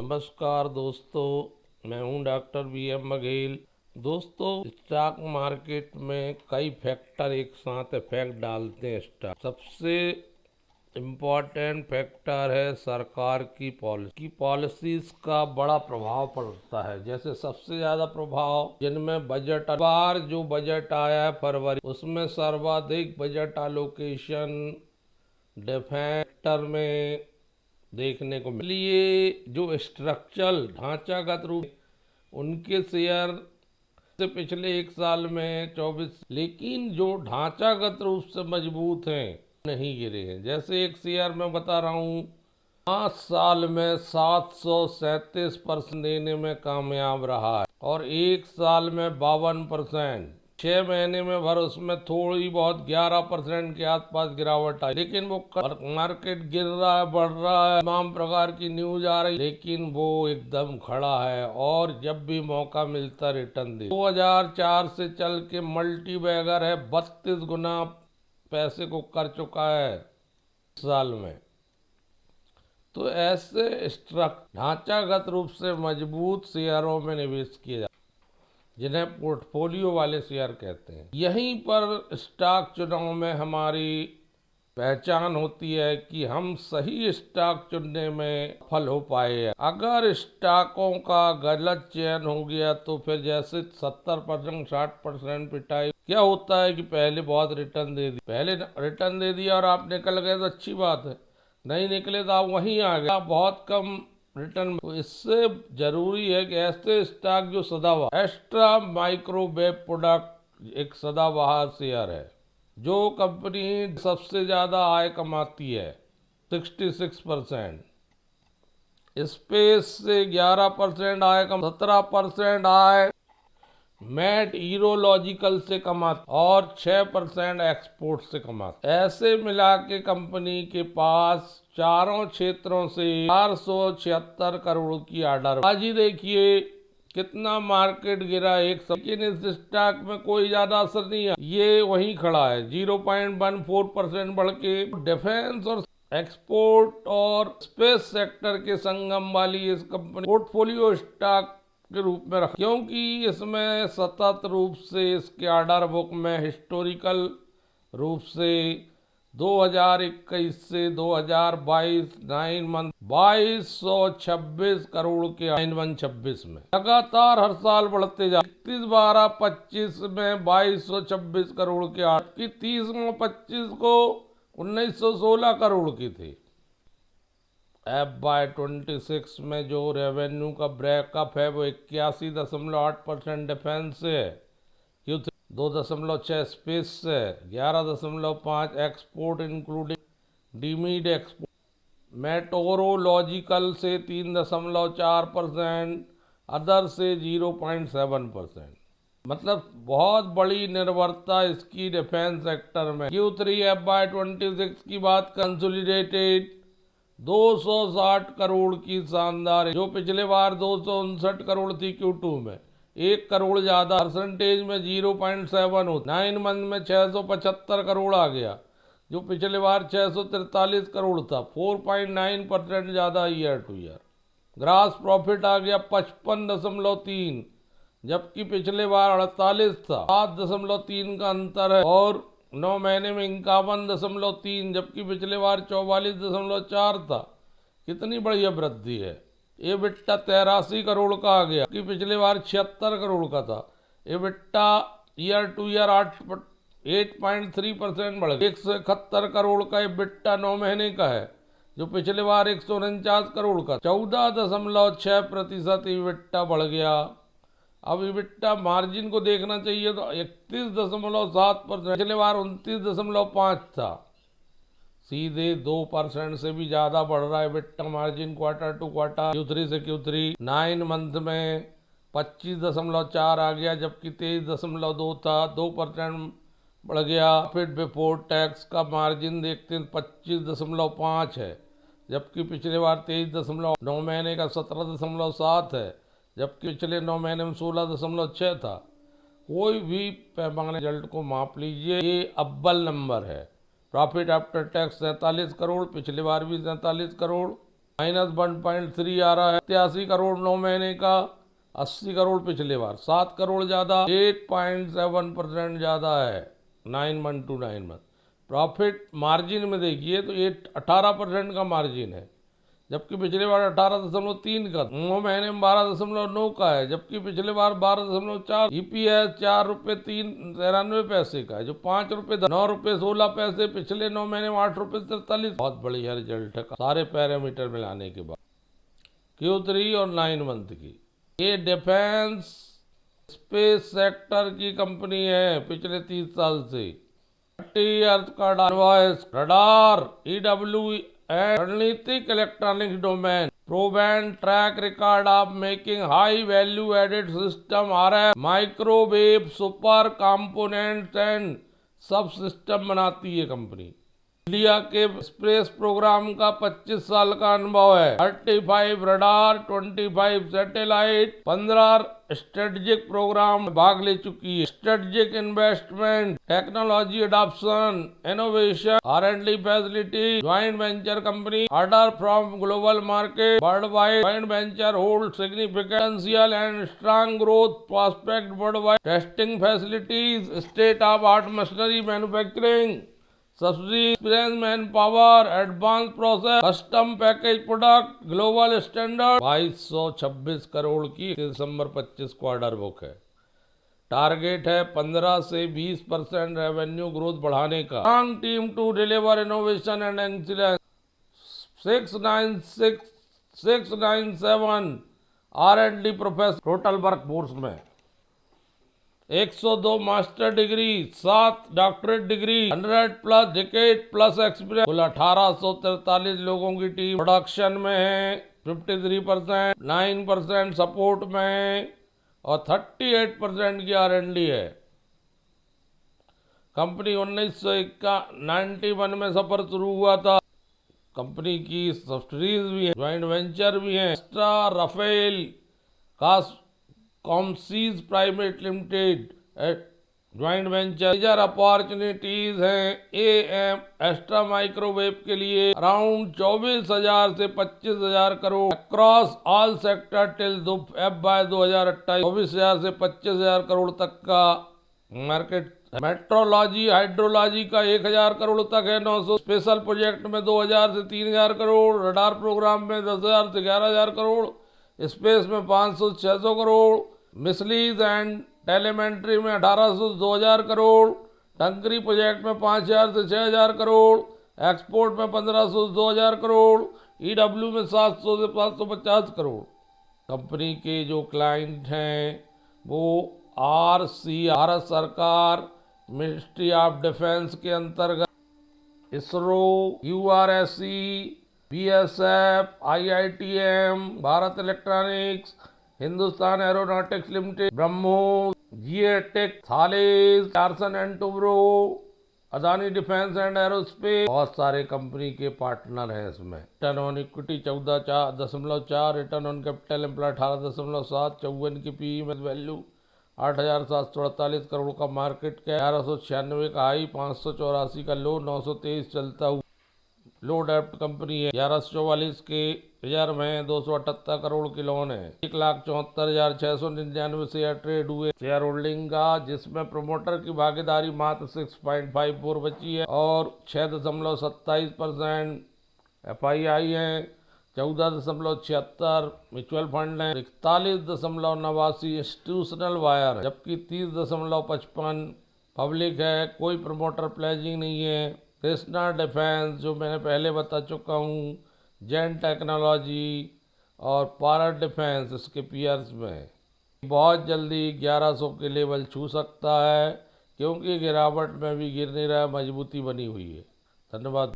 नमस्कार दोस्तों, मैं हूं डॉक्टर VM बघेल। दोस्तों, स्टॉक मार्केट में कई फैक्टर एक साथ इफेक्ट डालते हैं। स्टॉक सबसे इम्पोर्टेंट फैक्टर है सरकार की पॉलिसीज का बड़ा प्रभाव पड़ता है। जैसे सबसे ज़्यादा प्रभाव जिनमें बजट, बार जो बजट आया है फरवरी, उसमें सर्वाधिक बजट एलोकेशन डिफेक्टर में देखने को मिली। ये जो स्ट्रक्चरल ढांचागत रूप उनके शेयर से पिछले एक साल में 24, लेकिन जो ढांचागत रूप से मजबूत हैं नहीं गिरे हैं। जैसे एक शेयर मैं बता रहा हूँ, 5 साल में 737% देने में कामयाब रहा है और एक साल में 52%। 6 महीने में भर उसमें थोड़ी बहुत 11% के आसपास गिरावट आई, लेकिन वो मार्केट गिर रहा है, बढ़ रहा है, तमाम प्रकार की न्यूज आ रही, लेकिन वो एकदम खड़ा है और जब भी मौका मिलता रिटर्न दे। 2004 से चल के मल्टी बैगर है, 32 गुना पैसे को कर चुका है साल में। तो ऐसे ढांचागत रूप से मजबूत शेयरों में निवेश किया जाता है, जिन्हें पोर्टफोलियो वाले शेयर कहते हैं। यहीं पर स्टॉक चुनाव में हमारी पहचान होती है कि हम सही स्टॉक चुनने में सफल हो पाए हैं। अगर स्टॉकों का गलत चयन हो गया तो फिर जैसे 70% 60% पिटाई। क्या होता है कि पहले बहुत रिटर्न दे दिया और आप निकल गए तो अच्छी बात है, नहीं निकले तो आप वहीं आ गए, बहुत कम रिटर्न। तो इससे जरूरी है कि ऐसे स्टॉक जो सदाबहार, एस्ट्रा माइक्रोवेव प्रोडक्ट एक सदाबहार शेयर है। जो कंपनी सबसे ज्यादा आय कमाती है 66%, स्पेस से 11% आय, 17% आय मैट ईरोलॉजिकल से कमाता और 6% एक्सपोर्ट से कमाता। ऐसे मिला के कंपनी के पास चारों क्षेत्रों से 476 करोड़ की ऑर्डर। आज ही देखिए कितना मार्केट गिरा एक समय, लेकिन इस स्टॉक में कोई ज्यादा असर नहीं है, ये वहीं खड़ा है 0.14% बढ़ के। डिफेंस और एक्सपोर्ट और स्पेस सेक्टर के संगम वाली इस कंपनी पोर्टफोलियो स्टॉक के रूप में रखा, क्योंकि इसमें सतत रूप से इसके ऑर्डर बुक में हिस्टोरिकल रूप से 2021 से 2022 9 मंथ 2226 करोड़ के 9 मंथ 26 में लगातार हर साल बढ़ते जा 31/12/25 में 2226 करोड़ के आठ की 30/25 को 1916 करोड़ की थी। FY26 में जो रेवेन्यू का ब्रेकअप है वो 81.8% डिफेंस से है, Q3 2.6 स्पेस से, 11.5 एक्सपोर्ट इंक्लूडिंग डीमीड एक्सपोर्ट, मेट्रोलॉजिकल से 3.4%, अदर से 0.7%। मतलब बहुत बड़ी निर्भरता इसकी डिफेंस सेक्टर में। Q3 FY26 की बात कंसोलिडेटेड 260 करोड़ की शानदार है, जो पिछले बार 259 करोड़ थी Q2 में, 1 करोड़ ज्यादा। परसेंटेज में 0.7 होता, 9 मंथ में 675 करोड़ आ गया, जो पिछले बार 643 करोड़ था, 4.9% ज्यादा year to year. Gross profit आ गया 55.3, जबकि पिछले बार 48 था, 7.3 का अंतर है। और 9 महीने में 51.3, जबकि पिछले बार 44.4 था। कितनी बढ़िया वृद्धि है। EBITDA 83 करोड़ का आ गया, कि पिछले बार 76 करोड़ का था। EBITDA ईयर टू ईयर 8.3% बढ़ गया, 171 करोड़ का EBITDA 9 महीने का है, जो पिछले बार 149 करोड़ का। 14.6% EBITDA बढ़ गया। अब EBITDA मार्जिन को देखना चाहिए तो 31.7%, पिछले बार 29.5 था, सीधे 2% से भी ज्यादा बढ़ रहा है EBITDA margin quarter to quarter, Q3 से Q3। 9 मंथ में 25.4 आ गया, जबकि 23.2 था, 2% बढ़ गया। प्रॉफिट बिफोर टैक्स का मार्जिन देखते हैं 25.5 है, जबकि पिछले बार 23.9 महीने का 17.7 है, जबकि पिछले 9 महीने में 16.6 था। कोई भी पैमाने रिजल्ट को माप लीजिए, ये अव्वल नंबर है। प्रॉफिट आफ्टर टैक्स 47 करोड़, पिछले बार भी 47 करोड़। -1.3 आ रहा है। 83 करोड़ 9 महीने का, 80 करोड़ पिछले बार, 7 करोड़ ज़्यादा, 8.7% ज़्यादा है 9 month to 9 month. Profit margin में देखिए तो 18% का मार्जिन है, जबकि पिछले बार 18.3 का, 9 महीने में 12.9 का है, जबकि पिछले बार 12.4। ईपीएस 4 रुपये 93 पैसे का है, जो 5 रुपये 9 रुपये 16 पैसे, पिछले 9 महीने में 8 रुपये 43। बहुत बढ़िया रिजल्ट है सारे पैरामीटर मिलाने के बाद Q3 और 9 मंथ की। ये डिफेंस स्पेस सेक्टर की कंपनी है पिछले 30 साल से। अर्थ का डाइवॉइस, रडार, EW रणनीतिक electronics domain, proven track record of making high value added system, RF, microwave, super components and sub system बनाती है कंपनी। इंडिया के स्पेस प्रोग्राम का 25 साल का अनुभव है। 35 रडार, 25 सैटेलाइट, 15 स्ट्रेटेजिक प्रोग्राम भाग ले चुकी है। Strategic investment, technology adoption, innovation, R&D facility, joint venture company, order from global market, world wide joint venture hold significant and strong growth prospect world wide, testing facilities, state of art machinery manufacturing, subsidy, experience man power, advance process, custom package product, global standard. 2226 crore की दिसंबर 25 को order book है। Target है 15 से 20% revenue growth बढ़ाने का। Strong team to deliver innovation and excellence. 697 R&D professor total work force में, 102 master degree, 7 doctorate degree, 100 plus decade plus experience, कुल 1843 लोगों की टीम प्रोडक्शन में है। 53%, 9% सपोर्ट में है और 38% की R&D है। कंपनी 1991 में सफर शुरू हुआ था। कंपनी की सब्सिडीज भी है, ज्वाइंट वेंचर भी है। Astra Rafael Comsys private limited joint venture. Major opportunities हैं AM एक्स्ट्रा माइक्रोवेव के लिए अराउंड 24,000 से 25,000 crore across all sector till FY 2028, 24,000 से 25,000 करोड़ तक का मार्केट। मेट्रोलॉजी हाइड्रोलॉजी का 1,000 करोड़ तक है। 900 स्पेशल प्रोजेक्ट में 2,000 से 3,000 करोड़, रडार प्रोग्राम में 10,000 से 11,000 करोड़, स्पेस में 500 से 600 करोड़, मिसलीज एंड टेलीमेंट्री में 1800 से 2,000 करोड़, टंकरी प्रोजेक्ट में 5,000 से 6,000 करोड़, एक्सपोर्ट में 1,500 से 2,000 करोड़, EW में 700 से 550 करोड़। कंपनी के जो क्लाइंट हैं वो भारत सरकार, मिनिस्ट्री ऑफ डिफेंस के अंतर्गत ISRO, URSC, BSF, IITM, Bharat electronics, Hindustan aeronautics limited, BrahMos, GA-टेक, Thales, Larsen and Toubro, Adani defence and aerospace, बहुत सारे कंपनी के पार्टनर हैं इसमें। Return on equity 14.4, return on capital employed 18.7, 54 की PE में वैल्यू, 8,748 करोड़ का मार्केट कैप, 1196 का हाई, 584 का लो, 923 चलता हुआ। लो डेप्ट कंपनी है। 1144 के रिजर्व है, 278 करोड़ की लोन है। 1,74,699 शेयर ट्रेड हुए। शेयर होल्डिंग का, जिसमें प्रमोटर की भागीदारी मात्र 6.54 बची है और 6.27% FII है। 14.76 म्यूचुअल फंड है। 41.89 इंस्टीट्यूशनल वायर है, जबकि 30.55 पब्लिक है। कोई प्रमोटर प्लेजिंग नहीं है। कृष्णा डिफेंस जो मैंने पहले बता चुका हूँ, जेन टेक्नोलॉजी और पावर डिफेंस इसके पीयर्स में बहुत जल्दी 1100 के लेवल छू सकता है, क्योंकि गिरावट में भी गिर नहीं रहा, मजबूती बनी हुई है। धन्यवाद।